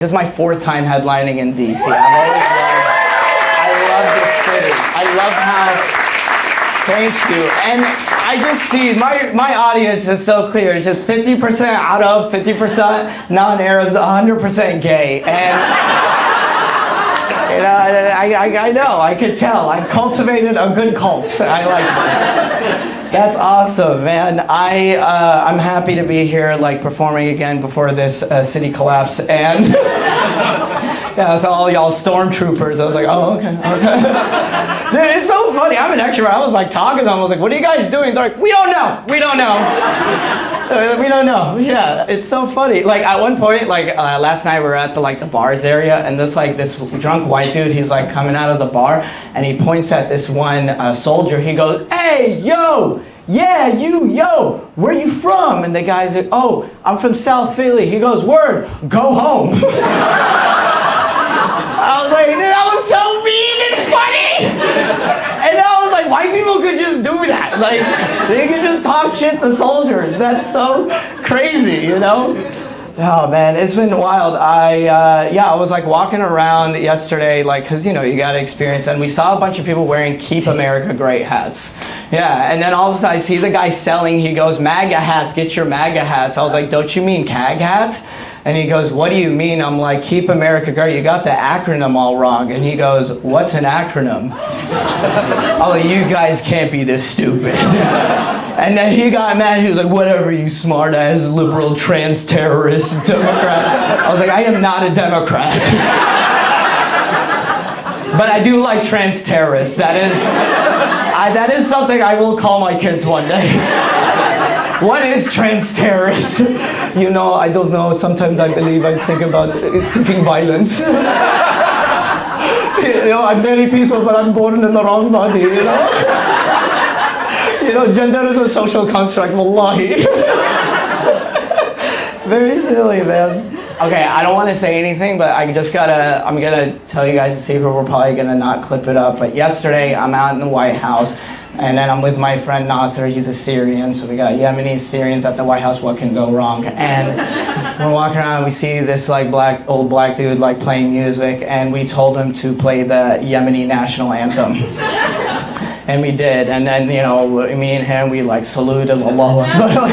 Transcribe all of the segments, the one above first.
This is my 4th time headlining in DC. I love this city. I love how, thank you. And I just see, my audience is so clear. It's just 50% Arab, 50% non-Arabs, 100% gay. And you know, I know, I could tell. I've cultivated a good cult. I like this. That's awesome, man. I'm happy to be here, like, performing again before this city collapse, and yeah, so all y'all stormtroopers. I was like, oh, okay. Dude, it's so funny. I'm an extrovert. I was like talking to them. I was like, what are you guys doing? They're like, we don't know. We don't know. We don't know. Yeah, it's so funny. Like at one point, like last night we were at the bars area, and this drunk white dude, he's like coming out of the bar, and he points at this one soldier. He goes, hey, yo. Yeah, yo, where you from? And the guy's like, oh, I'm from South Philly. He goes, word, go home. I was like, that was so mean and funny. And I was like, white people could just do that. Like, they could just talk shit to soldiers. That's so crazy, you know? Oh man, it's been wild. I was like walking around yesterday, like, cause you know, you gotta experience it. And we saw a bunch of people wearing Keep America Great hats. Yeah, and then all of a sudden I see the guy selling, he goes, MAGA hats, get your MAGA hats. I was like, don't you mean CAG hats? And he goes, what do you mean? I'm like, Keep America Great, you got the acronym all wrong. And he goes, what's an acronym? Oh, you guys can't be this stupid. And then he got mad, he was like, whatever, you smart ass liberal trans terrorist Democrat. I was like, I am not a Democrat. But I do like trans terrorists. That is something I will call my kids one day. What is trans terrorist? You know, I don't know. Sometimes I think about seeking violence. You know, I'm very peaceful, but I'm born in the wrong body, you know? You know, gender is a social construct, wallahi. Very silly, man. Okay, I don't want to say anything, but I'm gonna tell you guys a secret. We're probably gonna not clip it up, but yesterday I'm out in the White House, and then I'm with my friend Nasser. He's a Syrian, so we got Yemeni Syrians at the White House. What can go wrong? And we're walking around, we see this like old black dude like playing music, and we told him to play the Yemeni national anthem. And we did, and then, you know, me and him, we like saluted Allah Akbar,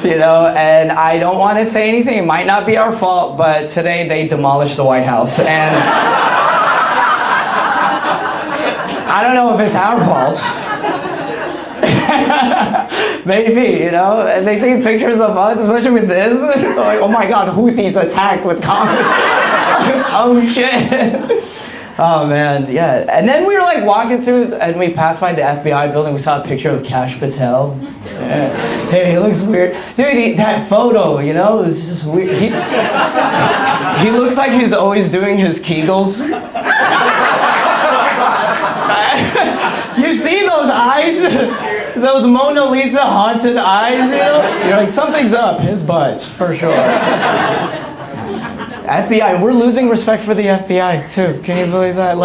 you know, and I don't want to say anything, it might not be our fault, but today they demolished the White House, and I don't know if it's our fault. Maybe, you know, and they see pictures of us, especially with this, they're like, oh my god, Houthis attacked with comments. Oh shit. Oh man, yeah. And then we were like walking through, and we passed by the FBI building. We saw a picture of Kash Patel. Yeah. Hey, he looks weird, dude. That photo, you know, it's just weird. He looks like he's always doing his Kegels. You see those eyes? Those Mona Lisa haunted eyes, you know? You're like, something's up. His butt, for sure. FBI, we're losing respect for the FBI too. Can you believe that?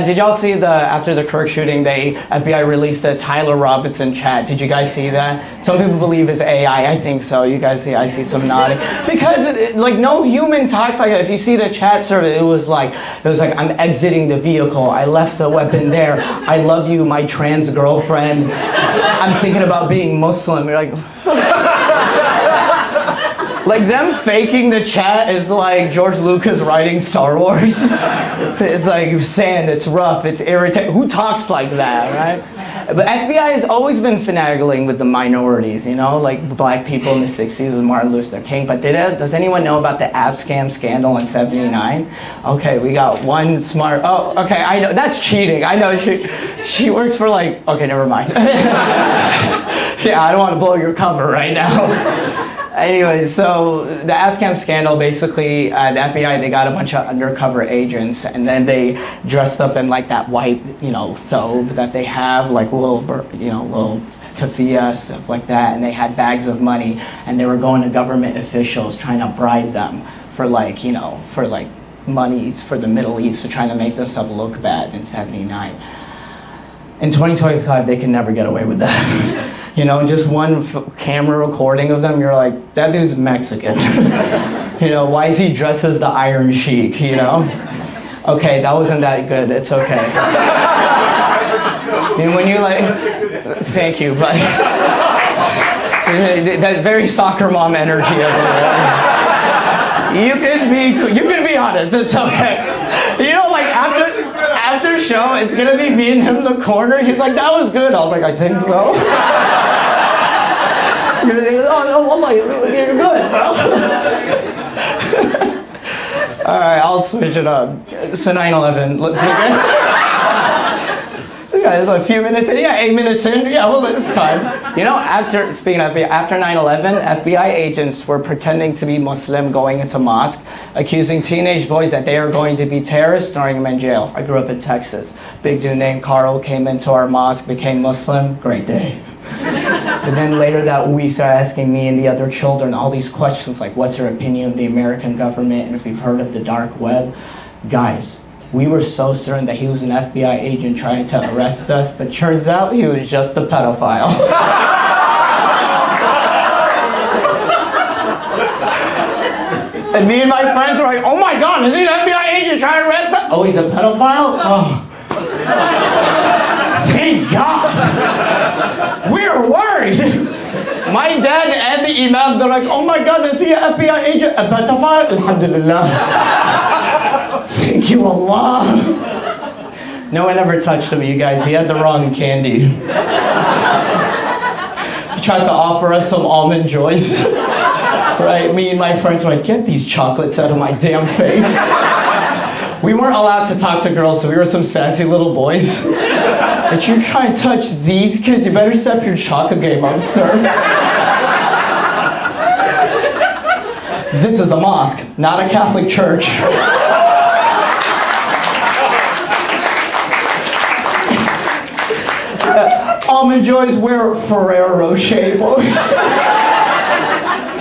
Did y'all see after the Kirk shooting, FBI released the Tyler Robinson chat? Did you guys see that? Some people believe it's AI. I think so. You guys see? I see some nodding because no human talks like that. If you see the chat server, it was like I'm exiting the vehicle. I left the weapon there. I love you, my trans girlfriend. I'm thinking about being Muslim. You're like. Like them faking the chat is like George Lucas writing Star Wars. It's like sand, it's rough, it's irritating. Who talks like that, right? But FBI has always been finagling with the minorities, you know, like black people in the 60s with Martin Luther King. But does anyone know about the app scam scandal in '79? Okay, we got one smart, oh, okay, I know, that's cheating. I know she works for like, okay, never mind. Yeah, I don't want to blow your cover right now. Anyway, so the Afghan scandal, basically, the FBI, they got a bunch of undercover agents, and then they dressed up in like that white, you know, thobe that they have, like little keffiyeh, stuff like that, and they had bags of money, and they were going to government officials trying to bribe them for like, you know, for like monies for the Middle East, to trying to make themselves look bad in '79. In 2025, they can never get away with that. You know, just one camera recording of them, you're like, that dude's Mexican. You know, why is he dressed as the Iron Sheik, you know? Okay, that wasn't that good. It's okay. And when you like, thank you, but that very soccer mom energy of it. You can be honest. It's okay. You know, like after show, it's gonna be me and him in the corner. He's like, "That was good." I was like, "I think so." You're like, "Oh no, I'm like, you're good, bro." All right, I'll switch it up. So 9/11, let's begin. Yeah, a few minutes in. Yeah, 8 minutes in. Yeah, well, it's time. You know, after 9/11, FBI agents were pretending to be Muslim going into mosque, accusing teenage boys that they are going to be terrorists, throwing them in jail. I grew up in Texas. Big dude named Carl came into our mosque, became Muslim. Great day. But then later that week, started asking me and the other children all these questions like, what's your opinion of the American government and if you've heard of the dark web? Guys, we were so certain that he was an FBI agent trying to arrest us, but turns out he was just a pedophile. And me and my friends were like, oh my God, is he an FBI agent trying to arrest us? Oh, he's a pedophile? Oh. Thank God. We were worried. My dad and the imam, they're like, oh my God, is he an FBI agent? A pedophile? Alhamdulillah. Thank you, Allah. No one ever touched him, you guys. He had the wrong candy. He tried to offer us some almond joys. Right? Me and my friends were like, get these chocolates out of my damn face. We weren't allowed to talk to girls, so we were some sassy little boys. If you're trying to touch these kids, you better step your chocolate game up, sir. This is a mosque, not a Catholic church. Almond Joys, we're Ferrero Rocher boys.